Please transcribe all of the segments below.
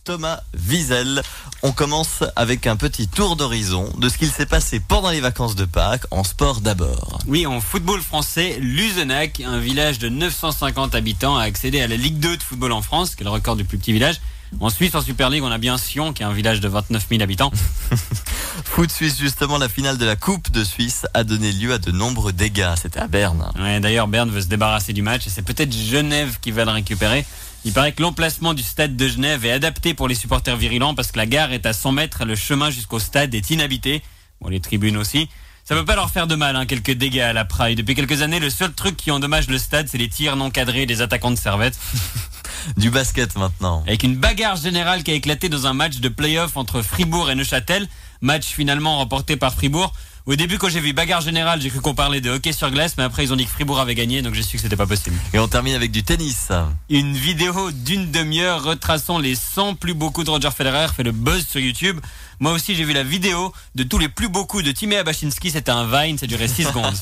Thomas Wiesel. On commence avec un petit tour d'horizon de ce qu'il s'est passé pendant les vacances de Pâques, en sport d'abord. Oui, en football français, Luzenac, un village de 950 habitants, a accédé à la Ligue 2 de football en France, qui est le record du plus petit village. En Suisse, en Super League, on a bien Sion, qui est un village de 29 000 habitants. Foot suisse, justement, la finale de la Coupe de Suisse a donné lieu à de nombreux dégâts. C'était à Berne. Ouais, d'ailleurs, Berne veut se débarrasser du match et c'est peut-être Genève qui va le récupérer. Il paraît que l'emplacement du stade de Genève est adapté pour les supporters virulents parce que la gare est à 100 mètres et le chemin jusqu'au stade est inhabité. Bon, les tribunes aussi. Ça peut pas leur faire de mal, quelques dégâts à la Praille. Depuis quelques années, le seul truc qui endommage le stade, c'est les tirs non cadrés des attaquants de Servette. Du basket maintenant. Avec une bagarre générale qui a éclaté dans un match de play-off entre Fribourg et Neuchâtel. Match finalement remporté par Fribourg. Au début, quand j'ai vu bagarre générale, j'ai cru qu'on parlait de hockey sur glace, mais après ils ont dit que Fribourg avait gagné, donc j'ai su que c'était pas possible. Et on termine avec du tennis. Une vidéo d'une demi-heure retraçant les 100 plus beaux coups de Roger Federer fait le buzz sur YouTube. Moi aussi, j'ai vu la vidéo de tous les plus beaux coups de Timea Bachinski. C'était un Vine, ça durait 6 secondes.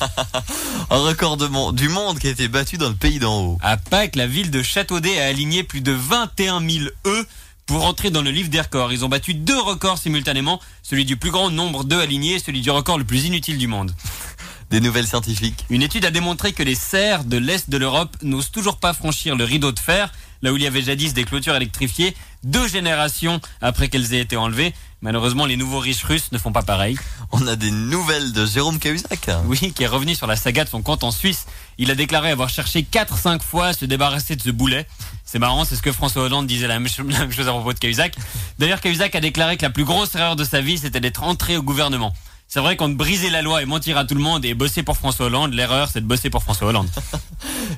Un record du monde qui a été battu dans le pays d'en haut. À Pâques, la ville de Châteaudet a aligné plus de 21 000 œufs pour entrer dans le livre des records. Ils ont battu 2 records simultanément, celui du plus grand nombre d'œufs alignés et celui du record le plus inutile du monde. Des nouvelles scientifiques. Une étude a démontré que les cerfs de l'Est de l'Europe n'osent toujours pas franchir le rideau de fer, là où il y avait jadis des clôtures électrifiées, 2 générations après qu'elles aient été enlevées. Malheureusement, les nouveaux riches russes ne font pas pareil. On a des nouvelles de Jérôme Cahuzac. Oui, qui est revenu sur la saga de son compte en Suisse. Il a déclaré avoir cherché 4-5 fois à se débarrasser de ce boulet. C'est marrant, c'est ce que François Hollande disait la même chose à propos de Cahuzac. D'ailleurs, Cahuzac a déclaré que la plus grosse erreur de sa vie, c'était d'être entré au gouvernement. C'est vrai qu'entre briser la loi et mentir à tout le monde et bosser pour François Hollande, l'erreur, c'est de bosser pour François Hollande.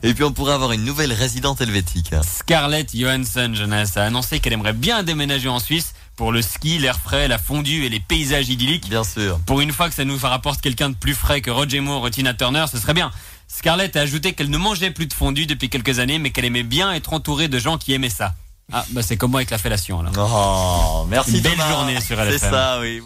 Et puis on pourrait avoir une nouvelle résidente helvétique. Scarlett Johansson, jeunesse, a annoncé qu'elle aimerait bien déménager en Suisse pour le ski, l'air frais, la fondue et les paysages idylliques. Bien sûr. Pour une fois que ça nous rapporte quelqu'un de plus frais que Roger Moore ou Tina Turner, ce serait bien. Scarlett a ajouté qu'elle ne mangeait plus de fondue depuis quelques années, mais qu'elle aimait bien être entourée de gens qui aimaient ça. Ah, bah c'est comme moi avec la fellation alors. Oh, merci Une belle Thomas. journée sur LFM. C'est ça, oui.